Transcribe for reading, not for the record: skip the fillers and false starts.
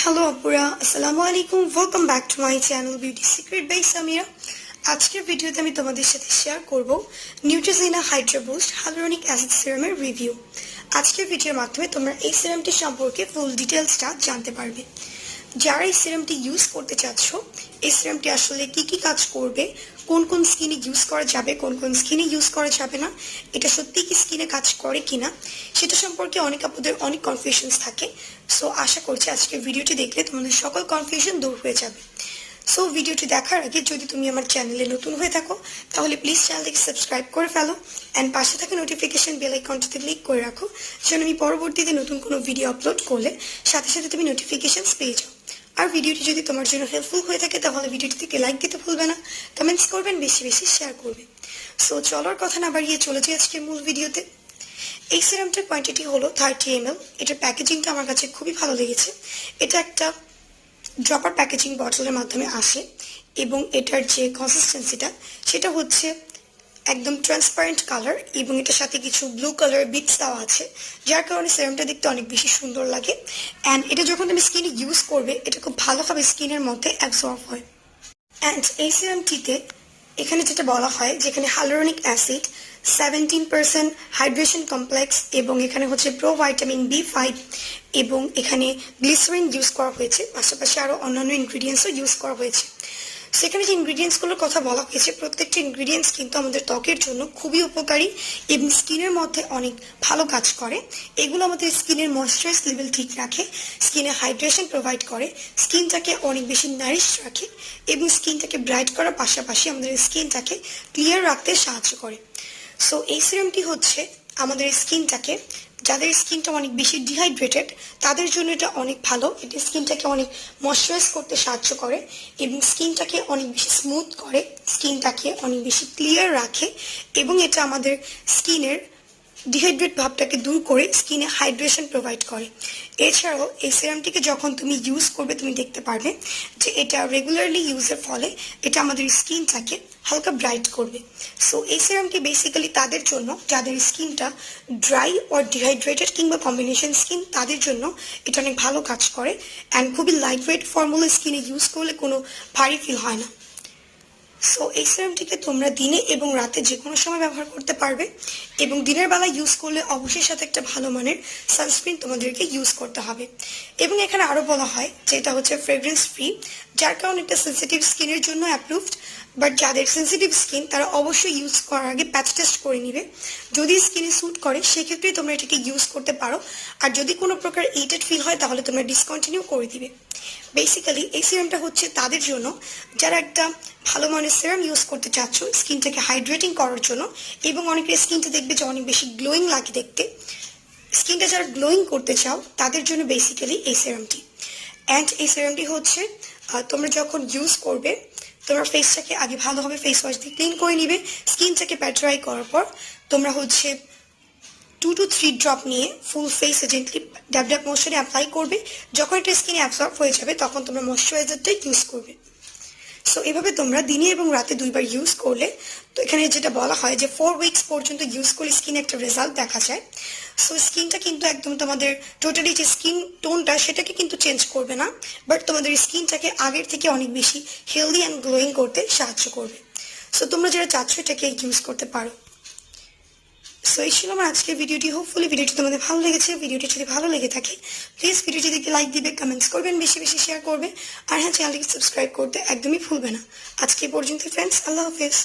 Hello আপুরা, আসসালামু আলাইকুম। Welcome back to my channel beauty secret by Samira. আজকের ভিডিওতে আমি তোমাদের সাথে শেয়ার করব Neutrogena Hydro boost hyaluronic acid সিরামের রিভিউ। আজকের ভিডিওর মাধ্যমে তোমরা এই সিরামটি সম্পর্কে ফুল ডিটেলসটা জানতে পারবে। যারা এই সিরামটি ইউজ করতে চাচ্ছ, এই সিরামটি আসলে কি কি কাজ করবে, কোন কোন স্কিনে ইউজ করা যাবে, কোন কোন স্কিনে ইউজ করা যাবে না, এটা সত্যি কি স্কিনে কাজ করে কিনা, সেটা সম্পর্কে অনেক আপুদের অনেক কনফিউশনস থাকে। সো আশা করছি আজকের ভিডিওটি দেখলে তোমাদের সকল কনফিউশন দূর হয়ে যাবে। সো ভিডিওটি দেখার আগে যদি তুমি আমার চ্যানেলে নতুন হয়ে থাকো তাহলে প্লিজ চ্যানেলটিকে সাবস্ক্রাইব করে ফেলো অ্যান্ড পাশে থাকা নোটিফিকেশন বেল আইকনটিতে ক্লিক করে রাখো, যেন আমি পরবর্তীতে নতুন কোনো ভিডিও আপলোড করলে সাথে সাথে তুমি নোটিফিকেশনস পেয়ে যাও। আর ভিডিওটি যদি তোমার জন্য হেল্পফুল হয়ে থাকে তাহলে ভিডিওটিতে লাইক দিতে ভুলবে না, কমেন্টস করবেন, বেশি বেশি শেয়ার করবে। সো চলার কথা না বাড়িয়ে চলে যাই আজকে মূল ভিডিওতে। এই সিরামটার কোয়ান্টিটি হলো 30 ml। এটার প্যাকেজিংটা আমার কাছে খুবই ভালো লেগেছে। এটা একটা ড্রপার প্যাকেজিং বটলের মাধ্যমে আসে এবং এটার যে কনসিস্টেন্সিটা সেটা হচ্ছে একদম ট্রান্সপারেন্ট কালার এবং এটার সাথে কিছু ব্লু কালার বিটস দেওয়া আছে, যার কারণে সিরামটা দেখতে অনেক বেশি সুন্দর লাগে। অ্যান্ড এটা যখন তুমি স্কিনে ইউজ করবে এটা খুব ভালোভাবে স্কিনের মধ্যে অ্যাবজর্ব হয়। অ্যান্ড এই সিরামটিতে এখানে যেটা বলা হয় যেখানে হাইলোরনিক অ্যাসিড 17% হাইড্রেশন কমপ্লেক্স এবং এখানে হচ্ছে প্রো ভাইটামিন B5 এবং এখানে গ্লিসারিন ইউজ করা হয়েছে, পাশাপাশি আরও অন্যান্য ইনগ্রিডিয়েন্টসও ইউজ করা হয়েছে। সেখানে যে ইনগ্রিডিয়েন্টসগুলোর কথা বলা হয়েছে প্রত্যেকটা ইনগ্রিডিয়েন্টস কিন্তু আমাদের ত্বকের জন্য খুবই উপকারী এবং স্কিনের মধ্যে অনেক ভালো কাজ করে। এগুলো আমাদের স্কিনের ময়েশ্চারাইজ লেভেল ঠিক রাখে, স্কিনে হাইড্রেশন প্রোভাইড করে, স্কিনটাকে অনেক বেশি নারিশ রাখে এবং স্কিনটাকে ব্রাইট করার পাশাপাশি আমাদের স্কিনটাকে ক্লিয়ার রাখতে সাহায্য করে। সো এই সিরামটি হচ্ছে আমাদের স্কিনটাকে, যাদের স্কিনটা অনেক বেশি ডিহাইড্রেটেড তাদের জন্য এটা অনেক ভালো। এটা স্কিনটাকে অনেক ময়শ্চারাইজ করতে সাহায্য করে এবং স্কিনটাকে অনেক বেশি স্মুথ করে, স্কিনটাকে অনেক বেশি ক্লিয়ার রাখে এবং এটা আমাদের স্কিনের ডিহাইড্রেট ভাবটাকে দূর করে স্কিনে হাইড্রেশন প্রোভাইড করে। এছাড়াও এই সিরামটিকে যখন তুমি ইউজ করবে তুমি দেখতে পারবে যে এটা রেগুলারলি ইউজের ফলে এটা আমাদের স্কিনটাকে হালকা ব্রাইট করবে। সো এই সিরামটি বেসিক্যালি তাদের জন্য যাদের স্কিনটা ড্রাই ও ডিহাইড্রেটেড কিংবা কম্বিনেশন স্কিন, তাদের জন্য এটা অনেক ভালো কাজ করে অ্যান্ড খুবই লাইট ওয়েট ফর্মুলা, স্কিনে ইউজ করলে কোনো ভারী ফিল হয় না। সো এই সিরামটিকে তোমরা দিনে এবং রাতে যে কোনো সময় ব্যবহার করতে পারবে এবং দিনের বেলা ইউজ করলে অবশ্যই সাথে একটা ভালো মানের সানস্ক্রিন তোমাদেরকে ইউজ করতে হবে। এবং এখানে আরও বলা হয় যে এটা হচ্ছে ফ্রেগ্রেন্স ফ্রি, যার কারণে এটা সেন্সিটিভ স্কিনের জন্য অ্যাপ্রুভড। বাট যাদের সেন্সিটিভ স্কিন তারা অবশ্যই ইউজ করার আগে প্যাচ টেস্ট করে নিবে। যদি স্কিনে স্যুট করে সেক্ষেত্রে তোমরা এটাকে ইউজ করতে পারো, আর যদি কোনো প্রকার ইরিটেড ফিল হয় তাহলে তোমরা ডিসকন্টিনিউ করে দিবে। বেসিক্যালি এই সিরামটা হচ্ছে তাদের জন্য যারা একটা ভালো মানের সিরাম ইউজ করতে চাচ্ছ স্কিনটাকে হাইড্রেটিং করার জন্য, এবং অনেকের স্কিনটা দেখবে যে অনেক বেশি গ্লোয়িং লাগে দেখতে। স্কিনটা যারা গ্লোয়িং করতে চাও তাদের জন্য বেসিক্যালি এই সিরামটি। অ্যান্ড এই সিরামটি হচ্ছে তোমরা যখন ইউজ করবে তোমরা ফেসটাকে আগে ভালোভাবে ফেস ওয়াশ দিয়ে ক্লিন করে নিবে। স্কিনটাকে প্যাট্রাই করার পর তোমরা হচ্ছে 2 to 3 ড্রপ নিয়ে ফুল ফেসে জেন্টলি ড্যাব ড্যাব মোশনে অ্যাপ্লাই করবে। যখন এটা স্কিনে অ্যাবসর্ব হয়ে যাবে তখন তোমরা ময়শ্চারাইজারটাই ইউজ করবে। সো এভাবে তোমরা দিনে এবং রাতে 2 বার ইউজ করলে, তো এখানে যেটা বলা হয় যে 4 উইকস পর্যন্ত ইউজ করলে স্কিনে একটা রেজাল্ট দেখা যায়। সো স্কিনটা কিন্তু একদম তোমাদের টোটালি যে স্কিন টোনটা সেটাকে কিন্তু চেঞ্জ করবে না, বাট তোমাদের স্কিনটাকে আগের থেকে অনেক বেশি হেলদি অ্যান্ড গ্লোয়িং করতে সাহায্য করবে। সো তোমরা যারা চাচ্ছ এটাকে ইউজ করতে পারো। সো এই ছিল আমার আজকের ভিডিওটি। হোপফুলি ভিডিওটি তোমাদের ভালো লেগেছে। ভিডিওটি যদি ভালো লেগে থাকে প্লিজ ভিডিওটি দেখে লাইক দিবে, কমেন্টস করবেন, বেশি বেশি শেয়ার করবে, আর হ্যাঁ চ্যানেলটিকে সাবস্ক্রাইব করতে একদমই ভুলবে না। আজকে পর্যন্ত ফ্রেন্ডস, আল্লাহ হাফেজ।